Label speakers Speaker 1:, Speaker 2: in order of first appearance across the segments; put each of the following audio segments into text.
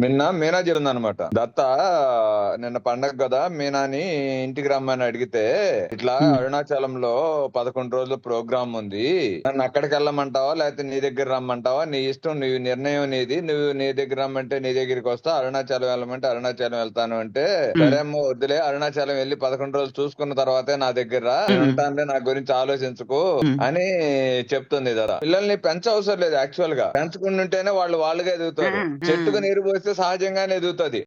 Speaker 1: నిన్న మీనా చెప్పింది అనమాట. దత్త నిన్న పండగ కదా, మీనాని ఇంటికి రమ్మని అడిగితే, ఇట్లా అరుణాచలంలో 11 రోజుల ప్రోగ్రామ్ ఉంది, నన్ను అక్కడికి వెళ్ళమంటావా లేకపోతే నీ దగ్గర రమ్మంటావా, నీ ఇష్టం, నీ నిర్ణయం నీది, నువ్వు నీ దగ్గర రమ్మంటే నీ దగ్గరికి వస్తా, అరుణాచలం వెళ్ళమంటే అరుణాచలం వెళ్తాను అంటే, సరే అమ్మ వద్దులే, అరుణాచలం వెళ్ళి 11 రోజులు చూసుకున్న తర్వాతే నా దగ్గర రా, నేను ఉంటానులే, నా గురించి ఆలోచించుకో అని చెప్తుంది కదా. పిల్లల్ని పెంచవసరం లేదు, యాక్చువల్ గా పెంచుకుంటుంటేనే వాళ్ళుగా ఎదుగుతారు. చెట్టుకు నీరు పోస్తే సహజంగానే ఎదుగుతుంది.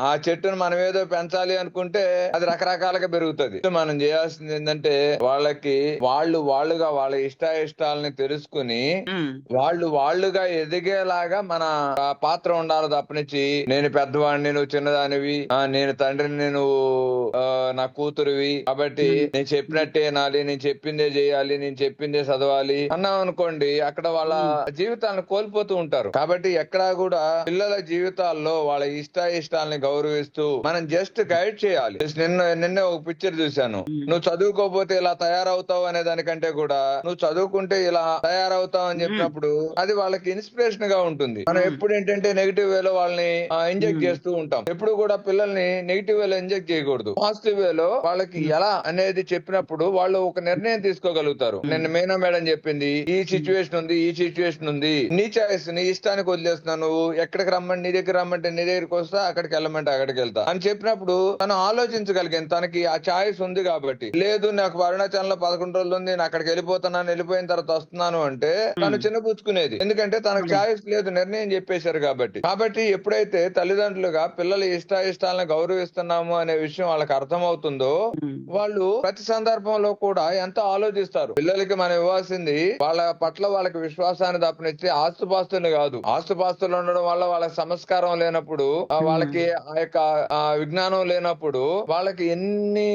Speaker 1: ఆ చెట్టును మనం ఏదో పెంచాలి అనుకుంటే అది రకరకాలుగా పెరుగుతుంది. మనం చేయాల్సింది ఏంటంటే వాళ్ళకి వాళ్ళుగా వాళ్ళ ఇష్టాయిష్టాలని తెలుసుకుని వాళ్ళుగా ఎదిగేలాగా మన పాత్ర ఉండాలి తప్పనిచ్చి, నేను పెద్దవాడిని నువ్వు చిన్నదానివి, నేను తండ్రిని నువ్వు నా కూతురువి కాబట్టి నేను చెప్పినట్టే వినాలి, నేను చెప్పిందే చేయాలి, నేను చెప్పిందే చదవాలి అన్నాం అనుకోండి, అక్కడ వాళ్ళ జీవితాలను కోల్పోతూ ఉంటారు. కాబట్టి ఎక్కడా కూడా పిల్లల జీవితాల్లో వాళ్ళ ఇష్టాలని గౌరవిస్తూ మనం జస్ట్ గైడ్ చేయాలి. నిన్న ఒక పిక్చర్ చూశాను, నువ్వు చదువుకోపోతే ఇలా తయారవుతావు అనే దానికంటే కూడా నువ్వు చదువుకుంటే ఇలా తయారవుతావు అని చెప్పినప్పుడు అది వాళ్ళకి ఇన్స్పిరేషన్ గా ఉంటుంది. మనం ఎప్పుడు ఏంటంటే నెగిటివ్ వేలో వాళ్ళని ఇంజెక్ట్ చేస్తూ ఉంటాం. ఎప్పుడు కూడా పిల్లల్ని నెగిటివ్ వేలో ఇంజెక్ట్ చేయకూడదు. పాజిటివ్ వేలో వాళ్ళకి ఎలా అనేది చెప్పినప్పుడు వాళ్ళు ఒక నిర్ణయం తీసుకోగలుగుతారు. నిన్న మీనా మేడం చెప్పింది, ఈ సిచ్యువేషన్ ఉంది, ఈ సిచ్యువేషన్ ఉంది, నీ చాయిస్, నీ ఇష్టానికి వదిలేస్తున్నావు, నువ్వు ఎక్కడికి రమ్మని నీ దగ్గర రమ్మంటే నీ దగ్గరికి వస్తా, అక్కడికి వెళ్ళమంటే అక్కడికి వెళ్తా అని చెప్పినప్పుడు తను ఆలోచించగలిగింది, తనకి ఆ ఛాయిస్ ఉంది కాబట్టి. లేదు నాకు అరుణాచలంలో 11 రోజులు ఉంది, నేను అక్కడికి వెళ్ళిపోతున్నాను, వెళ్ళిపోయిన తర్వాత వస్తున్నాను అంటే తను చిన్నపుచ్చుకునేది. ఎందుకంటే తనకు ఛాయిస్ లేదు, నిర్ణయం చెప్పేశారు కాబట్టి ఎప్పుడైతే తల్లిదండ్రులుగా పిల్లల ఇష్టాలను గౌరవిస్తున్నాము అనే విషయం వాళ్ళకి అర్థమవుతుందో వాళ్ళు ప్రతి సందర్భంలో కూడా ఎంతో ఆలోచిస్తారు. పిల్లలకి మనం ఇవ్వాల్సింది వాళ్ళ పట్ల వాళ్ళకి విశ్వాసాన్ని తప్పనిచ్చి ఆస్తుపాస్తుని కాదు. ఆస్తుపాస్తులు ఉండడం వల్ల వాళ్ళకి సంస్కారం లేనప్పుడు, వాళ్ళకి ఆ యొక్క విజ్ఞానం లేనప్పుడు, వాళ్ళకి ఎన్ని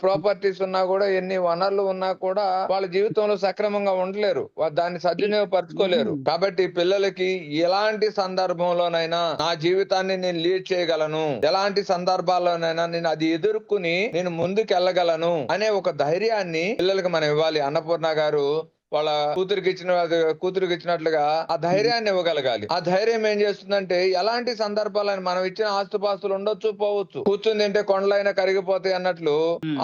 Speaker 1: ప్రాపర్టీస్ ఉన్నా కూడా, ఎన్ని వనరులు ఉన్నా కూడా వాళ్ళ జీవితంలో సక్రమంగా ఉండలేరు, దాన్ని సద్వినియోగపరచుకోలేరు. కాబట్టి పిల్లలకి ఎలాంటి సందర్భంలోనైనా నా జీవితాన్ని నేను లీడ్ చేయగలను, ఎలాంటి సందర్భాల్లోనైనా నేను అది ఎదుర్కొని నేను ముందుకు వెళ్ళగలను అనే ఒక ధైర్యాన్ని పిల్లలకి మనం ఇవ్వాలి. అన్నపూర్ణ గారు వాళ్ళ కూతురికి ఇచ్చినట్లుగా ఆ ధైర్యాన్ని ఇవ్వగలగాలి. ఆ ధైర్యం ఏం చేస్తుందంటే ఎలాంటి సందర్భాలను మనం ఇచ్చిన ఆస్తుపాస్తులు ఉండొచ్చు, పోవచ్చు, కూర్చుని తింటే కొండలైనా కరిగిపోతాయి అన్నట్లు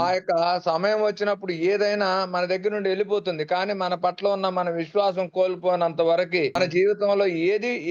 Speaker 1: ఆ యొక్క సమయం వచ్చినప్పుడు ఏదైనా మన దగ్గర నుండి వెళ్ళిపోతుంది. కానీ మన పట్ల ఉన్న మన విశ్వాసం కోల్పోయినంత వరకు మన జీవితంలో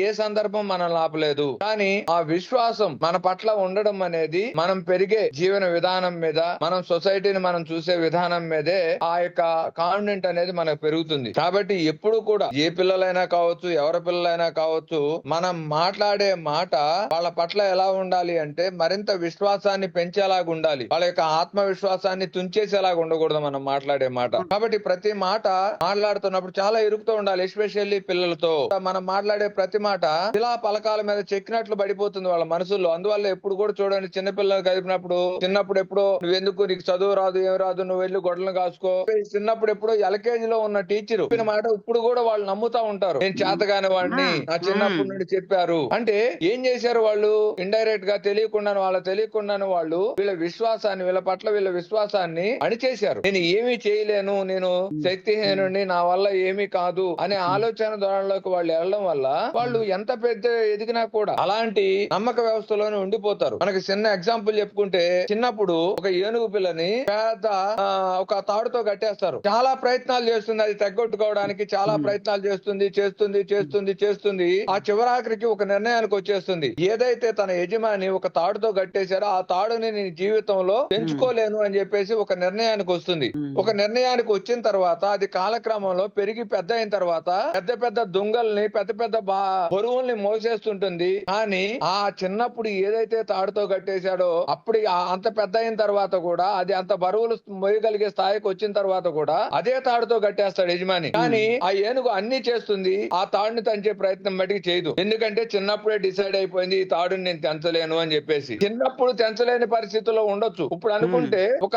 Speaker 1: ఏ సందర్భం మనల్ని ఆపలేదు. కానీ ఆ విశ్వాసం మన పట్ల ఉండడం అనేది మనం పెరిగే జీవన విధానం మీద, మనం సొసైటీని మనం చూసే విధానం మీదే ఆ యొక్క కాన్ఫిడెంట్ అనేది మనకు పెరుగుతుంది. కాబట్టి ఎప్పుడు కూడా ఏ పిల్లలైనా కావచ్చు, ఎవరి పిల్లలైనా కావచ్చు, మనం మాట్లాడే మాట వాళ్ళ పట్ల ఎలా ఉండాలి అంటే మరింత విశ్వాసాన్ని పెంచేలాగా ఉండాలి. వాళ్ళ యొక్క ఆత్మవిశ్వాసాన్ని తుంచేసేలాగా ఉండకూడదు మనం మాట్లాడే మాట. కాబట్టి ప్రతి మాట మాట్లాడుతున్నప్పుడు చాలా ఇరుకుతూ ఉండాలి. ఎస్పెషల్లీ పిల్లలతో మనం మాట్లాడే ప్రతి మాట ఇలా పలకాల మీద చెక్కినట్లు పడిపోతుంది వాళ్ళ మనసుల్లో. అందువల్ల ఎప్పుడు కూడా చూడండి, చిన్నపిల్లలు చిన్నప్పుడు ఎప్పుడో నువ్వెందుకు, నీకు చదువు రాదు, ఏం రాదు, నువ్వు వెళ్ళి గొడ్డలను కాసుకో, చిన్నప్పుడు ఎప్పుడో ఎల్కేజీలో ఉన్న టీచర్ చెప్పిన మాట ఇప్పుడు కూడా వాళ్ళు నమ్ముతా ఉంటారు. నేను చేతగాని వాడిని, నా చిన్నప్పటి నుండి చెప్పారు అంటే ఏం చేశారు వాళ్ళు? ఇండైరెక్ట్ గా తెలియకుండానే వాళ్ళు వీళ్ళ పట్ల వీళ్ళ విశ్వాసాన్ని అణిచేశారు. నేను ఏమీ చేయలేను, నేను శక్తిహీనుడిని, నా వల్ల ఏమీ కాదు అనే ఆలోచన ధోరణిలోకి వాళ్ళు వెళ్ళడం వల్ల వాళ్ళు ఎంత పెద్ద ఎదిగినా కూడా అలాంటి నమ్మక వ్యవస్థలోనే ఉండిపోతారు. మనకి చిన్న ఎగ్జాంపుల్ చెప్పుకుంటే, చిన్నప్పుడు ఒక ఏనుగు పిల్లని పెద్ద ఒక తాడుతో కట్టేస్తారు. చాలా ప్రయత్నాలు చేస్తుంది, అది తగ్గొట్టుకోవడానికి చాలా ప్రయత్నాలు చేస్తుంది. ఆ చివరాఖరికి ఒక నిర్ణయానికి వచ్చేస్తుంది. ఏదైతే తన యజమాని ఒక తాడుతో కట్టేశారో ఆ తాడుని నేను జీవితంలో పెంచుకోలేను అని చెప్పేసి ఒక నిర్ణయానికి వస్తుంది. ఒక నిర్ణయానికి వచ్చిన తర్వాత అది కాలక్రమంలో పెరిగి పెద్ద అయిన తర్వాత పెద్ద దుంగల్ని, పెద్ద బరువుల్ని మోసేస్తుంటుంది. కానీ ఆ చిన్నప్పుడు ఏదైతే తాడుతో కట్టేశాడో అప్పుడు అంత పెద్ద అయిన తర్వాత కూడా, అది అంత బరువులు మోయగలిగే స్థాయికి వచ్చిన తర్వాత కూడా అదే తాడుతో కట్టేస్తాడు యజమాని. కానీ ఆ ఏనుగు అన్ని చేస్తుంది, ఆ తాడుని తంచే ప్రయత్నం మటుకు చేయదు. ఎందుకంటే చిన్నప్పుడే డిసైడ్ అయిపోయింది, ఈ తాడుని నేను తెంచలేను అని చెప్పేసి. చిన్నప్పుడు తెంచలేని పరిస్థితుల్లో ఉండొచ్చు, ఇప్పుడు అనుకుంటే ఒక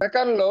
Speaker 1: సెకండ్ లో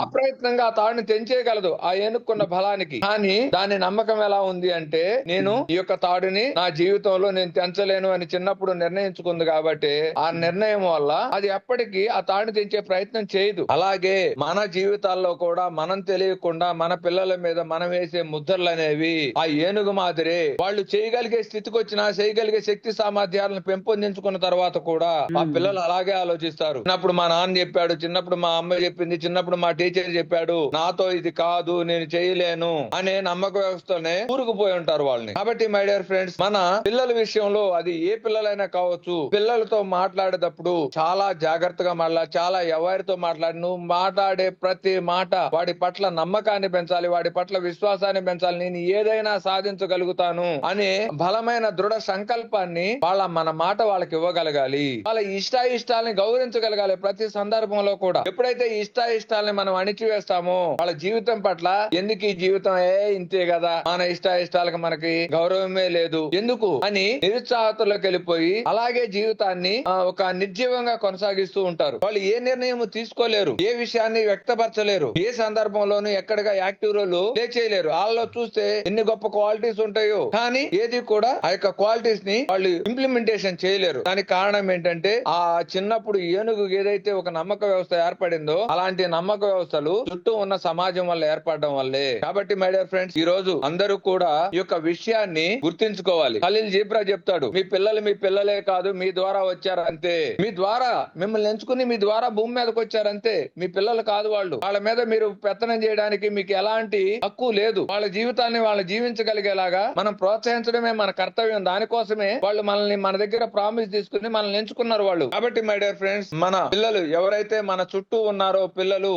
Speaker 1: అప్రయత్నంగా ఆ తాడుని తెంచేయగలదు ఆ ఏనుక్కున్న బలానికి. కానీ దాని నమ్మకం ఎలా ఉంది అంటే, నేను ఈ యొక్క తాడుని నా జీవితంలో నేను తెంచలేను అని చిన్నప్పుడు నిర్ణయించుకుంది కాబట్టి ఆ నిర్ణయం వల్ల అది ఎప్పటికీ ఆ తాడుని తెంచే ప్రయత్నం చేయదు. అలాగే మన జీవితాల్లో కూడా మనం తెలియకుండా మన పిల్లల మీద మనం వేసే ముద్రలు అనేవి ఆ ఏనుగు మాదిరే వాళ్ళు చేయగలిగే స్థితికి వచ్చినా చేయగలిగే శక్తి సామర్థ్యాలను పెంపొందించుకున్న తర్వాత కూడా ఆ పిల్లలు అలాగే ఆలోచిస్తారు. చిన్నప్పుడు మా నాన్న చెప్పాడు, చిన్నప్పుడు మా అమ్మ చెప్పింది, చిన్నప్పుడు మా టీచర్ చెప్పాడు, నాతో ఇది కాదు, నేను చేయలేను అనే నమ్మక వ్యవస్థనే కూరుకుపోయి ఉంటారు వాళ్ళని. కాబట్టి మై డియర్ ఫ్రెండ్స్, మన పిల్లల విషయంలో అది ఏ పిల్లలైనా కావచ్చు, పిల్లలతో మాట్లాడేటప్పుడు చాలా జాగ్రత్తగా మాట్లాడాలి. చాలా ఎవరితో మాట్లాడి నువ్వు మాట్లాడే ప్రతి మాట వాడి పట్ల నమ్మకాన్ని పెంచాలి, వాడి పట్ల విశ్వాసాన్ని పెంచాలి. నేను ఏదైనా సాధించగలుగుతాను అనే బలమైన దృఢ సంకల్పాన్ని మన మాట వాళ్ళకి ఇవ్వగలగాలి. వాళ్ళ ఇష్టాయిష్టాలని గౌరవించగలగాలి ప్రతి సందర్భంలో కూడా. ఎప్పుడైతే ఇష్టాయిష్టాలని మనం అణిచివేస్తామో వాళ్ళ జీవితం పట్ల ఎందుకు ఈ జీవితం ఇంతే కదా, మన ఇష్టాయిష్టాలకు మనకి గౌరవమే లేదు ఎందుకు అని నిరుత్సాహతలోకి వెళ్ళిపోయి అలాగే జీవితాన్ని ఒక నిర్జీవంగా కొనసాగిస్తూ ఉంటారు. వాళ్ళు ఏ నిర్ణయం తీసుకోలేరు, ఏ విషయాన్ని వ్యక్తపరచలేరు, ఏ సందర్భంలోనూ ఎక్కడగా యాక్టివ్ రోల్ ప్లే చేయలేరు. వాళ్ళలో చూస్తే ఎన్ని గొప్ప క్వాలిటీస్ ఉంటాయో కానీ ఏది కూడా ఆ యొక్క క్వాలిటీస్ ని వాళ్ళు ఇంప్లిమెంటేషన్ చేయలేరు. దానికి కారణం ఏంటంటే ఆ చిన్నప్పుడు ఏనుగు ఏదైతే ఒక నమ్మక వ్యవస్థ ఏర్పడిందో అలాంటి నమ్మక వ్యవస్థలు చుట్టూ ఉన్న సమాజం వల్ల ఏర్పడడం వల్లే. కాబట్టి మై డియర్ ఫ్రెండ్స్, ఈ రోజు అందరూ కూడా ఈ యొక్క విషయాన్ని గుర్తించుకోవాలి. ఖలీల్ జిబ్రా చెప్తాడు, మీ పిల్లలు మీ పిల్లలే కాదు, మీ ద్వారా వచ్చారు అంతే. మీ ద్వారా మిమ్మల్ని ఎంచుకుని మీ ద్వారా భూమి మీదకి వచ్చారంతే. మీ పిల్లలు కాదు వాళ్ళు. వాళ్ళ మీద మీరు పెత్తనం చేయడానికి మీకు ఎలాంటి హక్కు లేదు. వాళ్ళ జీవితాన్ని వాళ్ళు జీవించగలిగేలాగా మనం ప్రోత్సహించడమే మన కర్తవ్యం. దానికోసమే వాళ్ళు మనల్ని మన దగ్గర ప్రామిస్ తీసుకుని మనల్ని ఎంచుకున్నారు వాళ్ళు. కాబట్టి మై డియర్ ఫ్రెండ్స్, మన పిల్లలు ఎవరైతే మన చుట్టూ ఉన్నారో పిల్లలు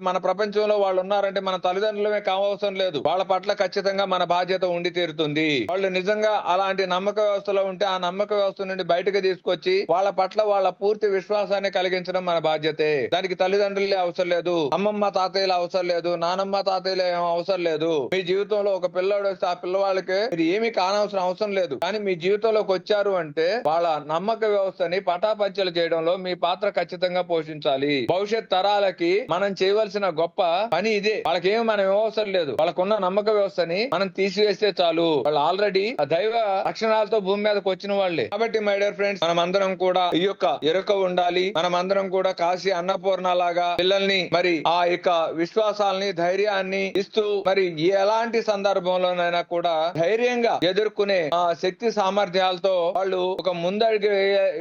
Speaker 1: మన ప్రపంచంలో వాళ్ళు ఉన్నారంటే మన తల్లిదండ్రులమే కావవసరం లేదు. వాళ్ళ పట్ల ఖచ్చితంగా మన బాధ్యత ఉండి తీరుతుంది. వాళ్ళు నిజంగా అలాంటి నమ్మక వ్యవస్థలో ఉంటే ఆ నమ్మక వ్యవస్థ నుండి బయటకు తీసుకొచ్చి వాళ్ళ పట్ల వాళ్ళ పూర్తి విశ్వాసాన్ని కలిగించడం మన బాధ్యతే. దానికి తల్లిదండ్రులే అవసరం లేదు, అమ్మమ్మ తాతయ్యలు అవసరం లేదు, నానమ్మ తాతయ్యలు అవసరం లేదు. మీ జీవితంలో ఒక పిల్లవాడు వస్తే ఆ పిల్లవాళ్ళకి మీరు ఏమీ కానవసరం అవసరం లేదు. కానీ మీ జీవితంలోకి వచ్చారు అంటే వాళ్ళ నమ్మక వ్యవస్థని పటాపంచలు చేయడంలో మీ పాత్ర ఖచ్చితంగా పోషించాలి. భవిష్యత్ తరాలకి మనం చేయవలసిన గొప్ప పని ఇదే. వాళ్ళకేమి మనం అవసరం లేదు, వాళ్ళకున్న నమ్మక వ్యవస్థని మనం తీసివేస్తే చాలు. వాళ్ళు ఆల్రెడీ దైవ లక్షణాలతో భూమి మీదకి వచ్చిన వాళ్ళే. కాబట్టి మై డియర్ ఫ్రెండ్స్, మనం అందరం కూడా ఈ యొక్క ఎరుక ఉండాలి. మనం అందరం కూడా కాశీ అన్నపూర్ణ లాగా పిల్లల్ని మరి ఆ యొక్క విశ్వాసాలని ధైర్యాన్ని ఇస్తూ మరి ఎలాంటి సందర్భంలోనైనా కూడా ధైర్యంగా ఎదుర్కొనే శక్తి సామర్థ్యాలతో వాళ్ళు ఒక ముందడుగు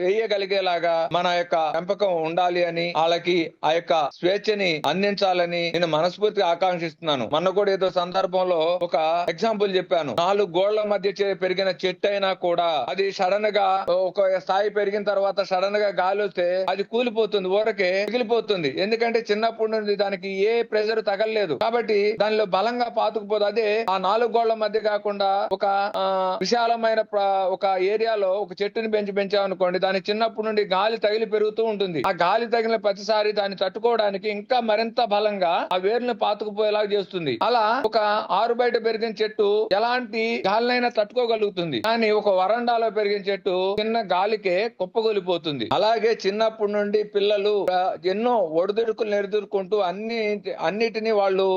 Speaker 1: వేయగలిగేలాగా మన యొక్క పెంపకం ఉండాలి అని, వాళ్ళకి ఆ యొక్క స్వేచ్ఛని అందించాలని నేను మనస్ఫూర్తిగా ఆకాంక్షిస్తున్నాను. మొన్న కూడా ఏదో సందర్భంలో ఒక ఎగ్జాంపుల్ చెప్పాను. 4 గోళ్ల మధ్య పెరిగిన చెట్టు అయినా కూడా అది సడన్ గా ఒక స్థాయి పెరిగిన తర్వాత సడన్ గా గాలి వస్తే అది కూలిపోతుంది, ఊరకే మిగిలిపోతుంది. ఎందుకంటే చిన్నప్పటి నుండి దానికి ఏ ప్రెజర్ తగలలేదు కాబట్టి దానిలో బలంగా పాతుకుపోదు. అదే ఆ 4 గోళ్ల మధ్య కాకుండా ఒక విశాలమైన ఒక ఏరియాలో ఒక చెట్టుని పెంచామనుకోండి, దాని చిన్నప్పటి నుండి గాలి తగిలి పెరుగుతూ ఉంటుంది. ఆ గాలి తగిలిన ప్రతిసారి దాన్ని తట్టుకోవడానికి ఇంకా మరింత బలంగా ఆ వేర్లను పాతుకుపోయేలాగా చేస్తుంది. అలా ఒక ఆరు బయట పెరిగిన చెట్టు ఎలాంటి గాలినైనా తట్టుకోగలుగుతుంది. కానీ ఒక వరండాలో పెరిగిన చెట్టు చిన్న గాలికే కుప్పగొలిపోతుంది. అలాగే చిన్నప్పటి నుండి పిల్లలు ఎన్నో ఒడిదుడుకులు ఎదుర్కొంటూ అన్నిటినీ వాళ్ళు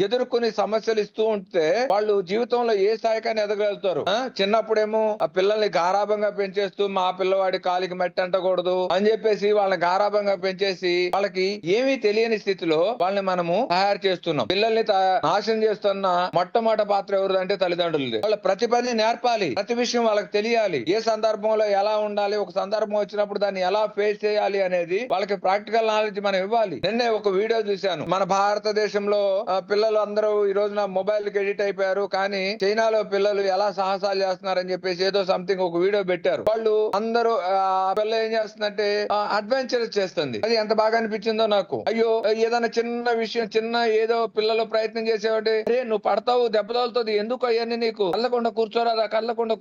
Speaker 1: ఎదుర్కొని సమస్యలు ఇస్తూ ఉంటే వాళ్ళు జీవితంలో ఏ స్థాయికైనా ఎదగలుగుతారు. చిన్నప్పుడేమో ఆ పిల్లల్ని గారాభంగా పెంచేస్తూ మా పిల్లవాడి కాలికి మట్టి అంటకూడదు అని చెప్పేసి వాళ్ళని గారాభంగా పెంచేసి వాళ్ళకి ఏమీ తెలియని స్థితిలో వాళ్ళని మనము తయారు చేస్తున్నాం. పిల్లల్ని నాశనం చేస్తున్న మొట్టమొదటి పాత్ర ఎవరు అంటే తల్లిదండ్రులది. వాళ్ళ ప్రతి పని నేర్పాలి, ప్రతి విషయం వాళ్ళకి తెలియాలి. ఏ సందర్భంలో ఎలా ఉండాలి, ఒక సందర్భం వచ్చినప్పుడు దాన్ని ఎలా ఫేస్ చేయాలి అనేది వాళ్ళకి ప్రాక్టికల్ నాలెడ్జ్ మనం ఇవ్వాలి. నిన్నే ఒక వీడియో చూశాను. మన భారతదేశంలో పిల్లలు అందరూ ఈ రోజున మొబైల్ కి ఎడిట్ అయిపోయారు, కానీ చైనాలో పిల్లలు ఎలా సాహసాలు చేస్తున్నారని చెప్పేసి ఏదో సంథింగ్ ఒక వీడియో పెట్టారు. వాళ్ళు అందరూ పిల్ల ఏం చేస్తుందంటే అడ్వెంచర్ చేస్తుంది. అది ఎంత బాగా అనిపించిందో నాకు. అయ్యో ఏదైనా చిన్న విషయం, చిన్న ఏదో పిల్లలు ప్రయత్నం చేసేవాడి, అరే నువ్వు పడతావు, దెబ్బ తగులుతుంది, ఎందుకు అవన్నీ నీకు, కళ్ళకుండా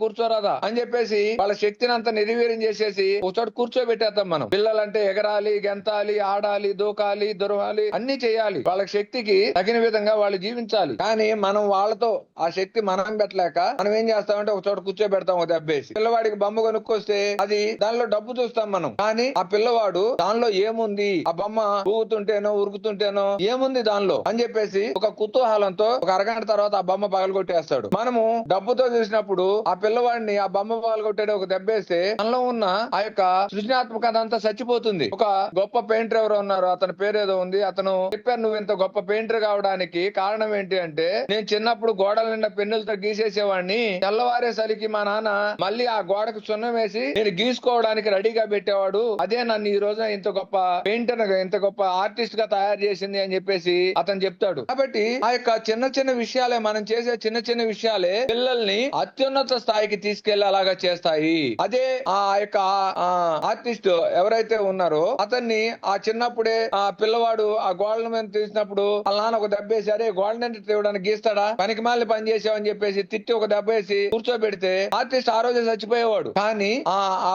Speaker 1: కూర్చోరాదా అని చెప్పేసి వాళ్ళ శక్తిని అంతా నిర్వీర్యం చేసేసి ఒక చోట కూర్చోబెట్టేస్తాం మనం. పిల్లలంటే ఎగరాలి, గెంతాలి, ఆడాలి, దూకాలి, దొరవాలి, అన్ని చేయాలి. వాళ్ళ శక్తికి తగిన విధంగా వాళ్ళు జీవించాలి. కానీ మనం వాళ్ళతో ఆ శక్తి మనం పెట్టలేక మనం ఏం చేస్తామంటే ఒక చోట కూర్చోబెడతాం ఒక దెబ్బేసి. పిల్లవాడికి బొమ్మ కొనుక్కొస్తే అది దానిలో డబ్బు చూస్తాం మనం, కానీ ఆ పిల్లవాడు దానిలో ఏముంది, ఆ బొమ్మ ఊగుతుంటేనో ఉరుకుతుంటేనో ఏముంది దానిలో అని చెప్పేసి ఒక కుతూహలంతో ఒక అరగంట తర్వాత ఆ బొమ్మ పగలగొట్టేస్తాడు. మనము డబ్బుతో చూసినప్పుడు ఆ పిల్లవాడిని ఆ బొమ్మ పగలగొట్టే ఒక దెబ్బేస్తే మనలో ఉన్న ఆ యొక్క సృజనాత్మకత అంతా చచ్చిపోతుంది. ఒక గొప్ప పెయింటర్ ఎవరో ఉన్నారు, అతని పేరు ఏదో ఉంది, అతను చెప్పారు, నువ్వు ఇంత గొప్ప పెయింటర్ కావడానికి కారణం ఏంటి అంటే, నేను చిన్నప్పుడు గోడల నిండా పెన్నులతో గీసేసేవాడిని. తెల్లవారేసరికి మా నాన్న మళ్ళీ ఆ గోడకు సున్నం వేసి నేను గీసుకోవడానికి రెడీగా పెట్టేవాడు. అదే నన్ను ఈ రోజున ఇంత గొప్ప పెయింటర్, ఇంత గొప్ప ఆర్టిస్ట్ గా తయారు చేసింది అని చెప్పేసి అతను చెప్తాడు. కాబట్టి ఆ యొక్క చిన్న చిన్న విషయాలే, మనం చేసే చిన్న చిన్న విషయాలే పిల్లల్ని అత్యున్నత స్థాయికి తీసుకెళ్లేలాగా చేస్తాయి. అదే ఆ యొక్క ఆర్టిస్ట్ ఎవరైతే ఉన్నారో అతన్ని ఆ చిన్నప్పుడే ఆ పిల్లవాడు ఆ గోడల మీద తీసినప్పుడు వాళ్ళ నాన్న ఒక దెబ్బేసి, అరే గోడని ఇవ్వడానికి గీస్తాడా, పనికి మాలి పని చేసావని చెప్పేసి తిట్టి ఒక దెబ్బేసి కూర్చోబెడితే ఆర్టిస్ట్ ఆ రోజే చచ్చిపోయేవాడు. కానీ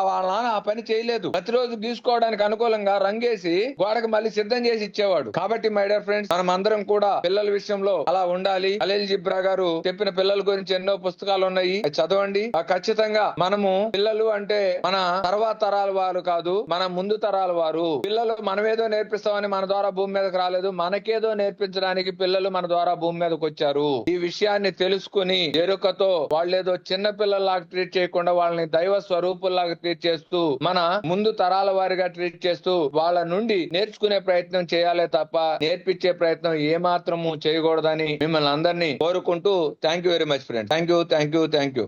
Speaker 1: వాళ్ళ నాన్న ఆ పని చేయలేదు. ప్రతిరోజు గీసుకోవడానికి అనుకూలంగా రంగేసి గోడకు మళ్ళీ సిద్ధం చేసి ఇచ్చేవాడు. కాబట్టి మై డియర్ ఫ్రెండ్స్, మనం అందరం కూడా పిల్లల విషయంలో అలా ఉండాలి. ఖలీల్ జిబ్రా గారు చెప్పిన పిల్లల గురించి ఎన్నో పుస్తకాలు ఉన్నాయి, చదవండి. ఖచ్చితంగా మనము పిల్లలు అంటే మన తర్వాత తరాల వారు కాదు, మన ముందు తరాల వారు. పిల్లలు మనమేదో నేర్పిస్తామని మన ద్వారా భూమి మీదకి రాలేదు, మనకేదో నేర్పించడానికి పిల్లలు మన ద్వారా భూమి మీదకి వచ్చారు. ఈ విషయాన్ని తెలుసుకుని ఎరుకతో వాళ్ళేదో చిన్న పిల్లల్లాగా ట్రీట్ చేయకుండా వాళ్ళని దైవ స్వరూపుల్లాగా ట్రీట్ చేస్తూ మన ముందు తరాల వారిగా ట్రీట్ చేస్తూ వాళ్ళ నుండి నేర్చుకునే ప్రయత్నం చేయాలే తప్ప నేర్పించే ప్రయత్నం ఏమాత్రము చేయకూడదని మిమ్మల్ని అందరినీ కోరుకుంటూ thank you very much friends. Thank you.